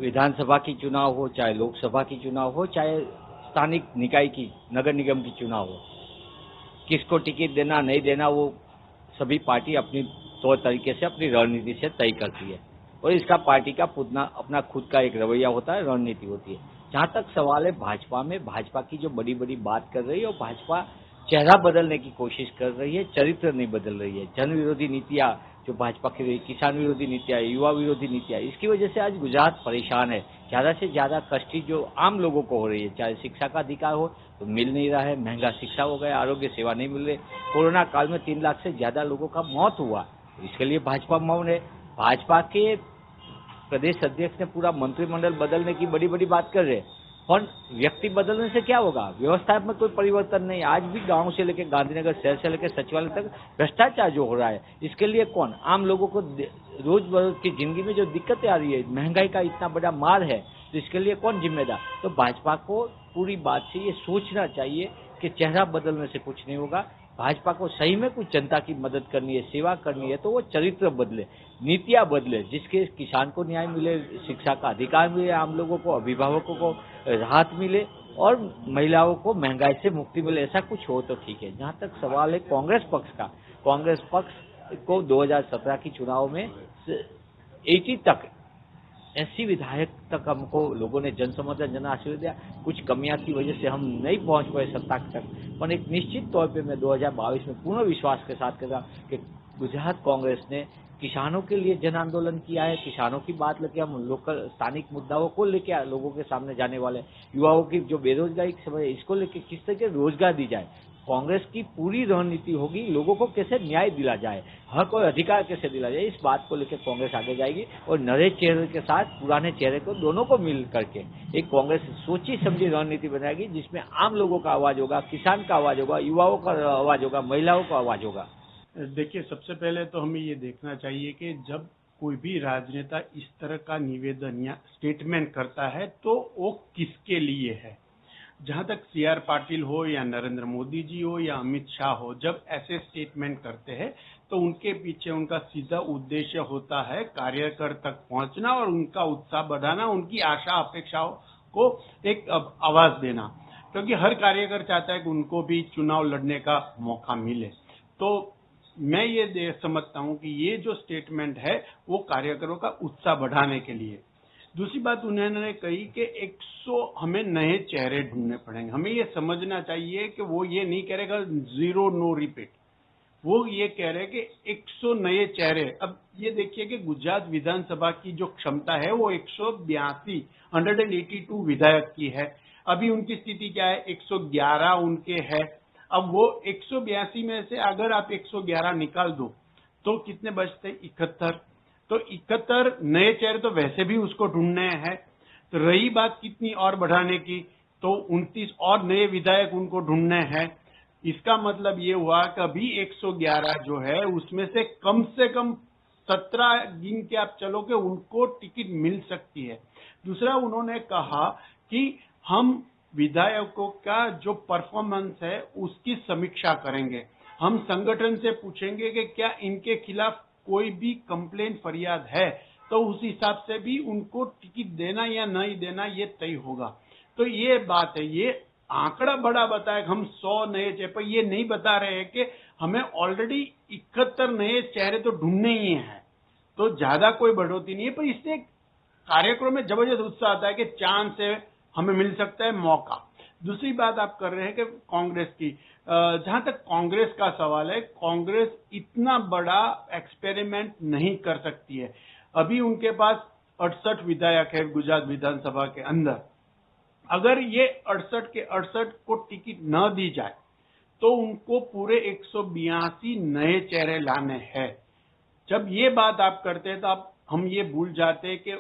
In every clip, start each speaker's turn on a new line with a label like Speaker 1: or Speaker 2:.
Speaker 1: विधानसभा की चुनाव हो, चाहे लोकसभा की चुनाव हो, चाहे स्थानिक निकाय की, नगर निगम की चुनाव हो, किसको टिकट देना नहीं देना वो सभी पार्टी अपनी तौर तरीके से अपनी रणनीति से तय करती है और इसका पार्टी का अपना खुद का एक रवैया होता है, रणनीति होती है। जहां तक सवाल है भाजपा में, भाजपा की जो बड़ी बड़ी बात कर रही है और भाजपा चेहरा बदलने की कोशिश कर रही है, चरित्र नहीं बदल रही है। जन विरोधी नीतियां जो भाजपा की रही, किसान विरोधी नीतियां, युवा विरोधी नीतियां, इसकी वजह से आज गुजरात परेशान है। ज्यादा से ज्यादा कष्टी जो आम लोगों को हो रही है, चाहे शिक्षा का अधिकार हो तो मिल नहीं रहा है, महंगा शिक्षा हो गया, आरोग्य सेवा नहीं मिल रही। कोरोना काल में 3 लाख से ज्यादा लोगों का मौत हुआ, इसके लिए भाजपा मौन है। भाजपा के प्रदेश अध्यक्ष ने पूरा मंत्रिमंडल बदलने की बड़ी बड़ी बात कर रहे हैं, और व्यक्ति बदलने से क्या होगा? व्यवस्था में कोई परिवर्तन नहीं। आज भी गांव से लेकर गांधीनगर शहर से लेकर सचिवालय तक भ्रष्टाचार जो हो रहा है, इसके लिए कौन? आम लोगों को रोज बरोज की जिंदगी में जो दिक्कतें आ रही है, महंगाई का इतना बड़ा मार है, तो इसके लिए कौन जिम्मेदार? तो भाजपा को पूरी बात से ये सोचना चाहिए कि चेहरा बदलने से कुछ नहीं होगा। भाजपा को सही में कुछ जनता की मदद करनी है, सेवा करनी है, तो वो चरित्र बदले, नीतियां बदले, जिसके किसान को न्याय मिले, शिक्षा का अधिकार मिले, आम लोगों को, अभिभावकों को राहत मिले और महिलाओं को महंगाई से मुक्ति मिले। ऐसा कुछ हो तो ठीक है। जहां तक सवाल है कांग्रेस पक्ष का, कांग्रेस पक्ष को 2017 की चुनाव में 80 विधायक तक हमको लोगों ने जन समर्थन जन आशीर्वाद दिया। कुछ कमियां की वजह से हम नहीं पहुंच पाए सत्ता तक, पर एक निश्चित तौर पे मैं 2022 में पूर्ण विश्वास के साथ कहता कि गुजरात कांग्रेस ने किसानों के लिए जन आंदोलन किया है। किसानों की बात लेके हम लोकल स्थानिक मुद्दाओं को लेके लोगों के सामने जाने वाले, युवाओं की जो बेरोजगारी की समस्या, इसको लेके किस तरह के रोजगार दी जाए। कांग्रेस की पूरी रणनीति होगी लोगों को कैसे न्याय दिला जाए, हक और अधिकार कैसे दिला जाए, इस बात को लेकर कांग्रेस आगे जाएगी और नए चेहरे के साथ पुराने चेहरे को, दोनों को मिल करके एक कांग्रेस सोची समझी रणनीति बनाएगी, जिसमें आम लोगों का आवाज होगा, किसान का आवाज होगा, युवाओं का आवाज होगा, महिलाओं का आवाज होगा।
Speaker 2: देखिए, सबसे पहले तो हमें ये देखना चाहिए कि जब कोई भी राजनेता इस तरह का निवेदन या स्टेटमेंट करता है तो वो किसके लिए है। जहां तक CR पाटिल हो या नरेंद्र मोदी जी हो या अमित शाह हो, जब ऐसे स्टेटमेंट करते हैं तो उनके पीछे उनका सीधा उद्देश्य होता है कार्यकर तक पहुंचना और उनका उत्साह बढ़ाना, उनकी आशा अपेक्षाओं को एक आवाज देना, क्योंकि हर कार्यकर चाहता है कि उनको भी चुनाव लड़ने का मौका मिले। तो मैं ये समझता हूं कि ये जो स्टेटमेंट है वो कार्यकरों का उत्साह बढ़ाने के लिए। दूसरी बात उन्होंने कही कि 100 हमें नए चेहरे ढूंढने पड़ेंगे। हमें ये समझना चाहिए कि वो ये नहीं कह रहे कि 0 नो रिपीट, वो ये कह रहे कि 100 नए चेहरे। अब ये देखिए कि गुजरात विधानसभा की जो क्षमता है वो 182 विधायक की है। अभी उनकी स्थिति क्या है? 111 उनके है। अब वो 182 में से अगर आप 111 निकाल दो तो कितने बचते? 71। तो 71 नए चेहरे तो वैसे भी उसको ढूंढने हैं। तो रही बात कितनी और बढ़ाने की, तो 29 और नए विधायक उनको ढूंढने हैं। इसका मतलब ये हुआ कि अभी 111 जो है उसमें से कम 17 गिन के आप चलो कि उनको टिकट मिल सकती है। दूसरा, उन्होंने कहा कि हम विधायकों का जो परफॉर्मेंस है उसकी समीक्षा करेंगे। हम संगठन से पूछेंगे कि क्या इनके खिलाफ कोई भी कंप्लेंट फरियाद है, तो उस हिसाब से भी उनको टिकट देना या नहीं देना ये तय होगा। तो ये बात है, ये आंकड़ा बड़ा बताया हम 100 नए चेहरे, पर ये नहीं बता रहे हैं कि हमें ऑलरेडी 71 नए चेहरे तो ढूंढने ही हैं, तो ज्यादा कोई बढ़ोतरी नहीं है। पर इससे कार्यक्रम में जबरदस्त उत्साह आता है कि चांस है, हमें मिल सकता है मौका। दूसरी बात आप कर रहे हैं कि कांग्रेस की, जहां तक कांग्रेस का सवाल है, कांग्रेस इतना बड़ा एक्सपेरिमेंट नहीं कर सकती है। अभी उनके पास 68 विधायक है गुजरात विधानसभा के अंदर। अगर ये 68 के 68 को टिकट न दी जाए तो उनको पूरे 182 नए चेहरे लाने हैं। जब ये बात आप करते हैं तो हम ये भूल जाते हैं कि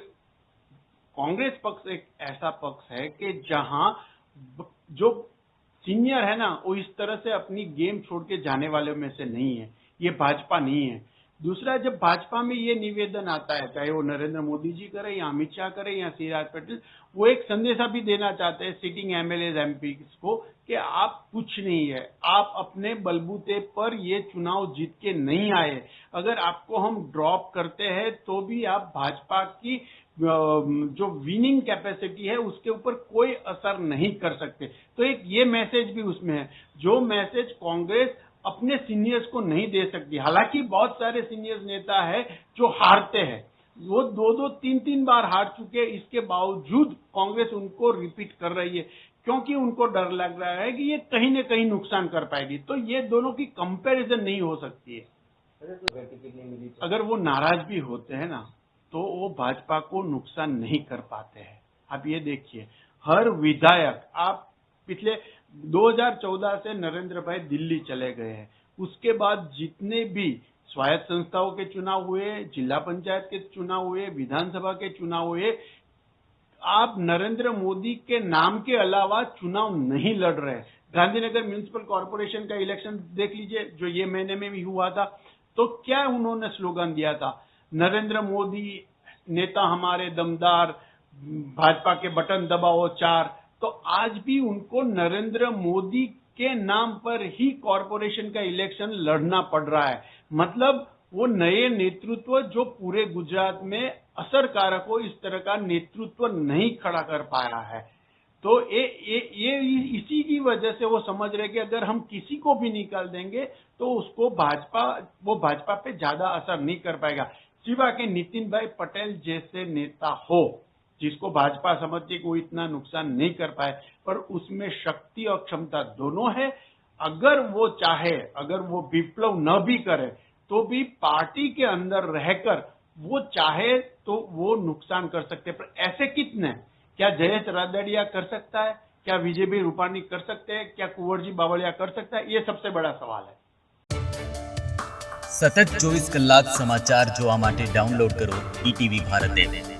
Speaker 2: कांग्रेस पक्ष एक ऐसा पक्ष है कि जहां जो सीनियर है ना, वो इस तरह से अपनी गेम छोड़ के जाने वाले में से नहीं है। ये भाजपा नहीं है। दूसरा, जब भाजपा में ये निवेदन आता है, चाहे वो नरेंद्र मोदी जी करे या अमित शाह करे या CR पाटिल, वो एक संदेशा भी देना चाहते हैं सिटिंग MLAs MP को कि आप कुछ नहीं है, आप अपने बलबूते पर ये चुनाव जीत के नहीं आए। अगर आपको हम ड्रॉप करते हैं तो भी आप भाजपा की जो विनिंग कैपेसिटी है उसके ऊपर कोई असर नहीं कर सकते। तो एक ये मैसेज भी उसमें है, जो मैसेज कांग्रेस अपने सीनियर्स को नहीं दे सकती। हालांकि बहुत सारे सीनियर नेता है जो हारते हैं, वो 2-2, 3-3 बार हार चुके, इसके बावजूद कांग्रेस उनको रिपीट कर रही है, क्योंकि उनको डर लग रहा है कि ये कहीं न कहीं नुकसान कर पाएगी। तो ये दोनों की कंपैरिजन नहीं हो सकती है। अगर वो नाराज भी होते हैं ना, तो वो भाजपा को नुकसान नहीं कर पाते हैं। आप ये देखिए, हर विधायक, आप पिछले 2014 से नरेंद्र भाई दिल्ली चले गए हैं, उसके बाद जितने भी स्वायत्त संस्थाओं के चुनाव हुए, जिला पंचायत के चुनाव हुए, विधानसभा के चुनाव हुए, आप नरेंद्र मोदी के नाम के अलावा चुनाव नहीं लड़ रहे। गांधीनगर म्युनिसिपल कॉर्पोरेशन का इलेक्शन देख लीजिए, जो ये महीने में भी हुआ था, तो क्या उन्होंने स्लोगन दिया था, नरेंद्र मोदी नेता हमारे दमदार, भाजपा के बटन दबाओ 4। तो आज भी उनको नरेंद्र मोदी के नाम पर ही कॉर्पोरेशन का इलेक्शन लड़ना पड़ रहा है। मतलब वो नए नेतृत्व जो पूरे गुजरात में असरकारक हो, इस तरह का नेतृत्व नहीं खड़ा कर पाया है। तो ये इसी की वजह से वो समझ रहे कि अगर हम किसी को भी निकाल देंगे तो उसको भाजपा पे ज्यादा असर नहीं कर पाएगा, सिवा के नितिन भाई पटेल जैसे नेता हो जिसको भाजपा समझती है कि वो इतना नुकसान नहीं कर पाए, पर उसमें शक्ति और क्षमता दोनों है। अगर वो चाहे, अगर वो विप्लव न भी करे, तो भी पार्टी के अंदर रहकर वो चाहे तो वो नुकसान कर सकते हैं। पर ऐसे कितने? क्या जयेश रादड़िया कर सकता है? क्या विजय रूपाणी कर सकते हैं? क्या कुंवरजी बावळिया कर सकता है? ये सबसे बड़ा सवाल है।
Speaker 3: સતત 24 કલાક સમાચાર જોવા માટે ડાઉનલોડ કરો ETV ભારત એપ।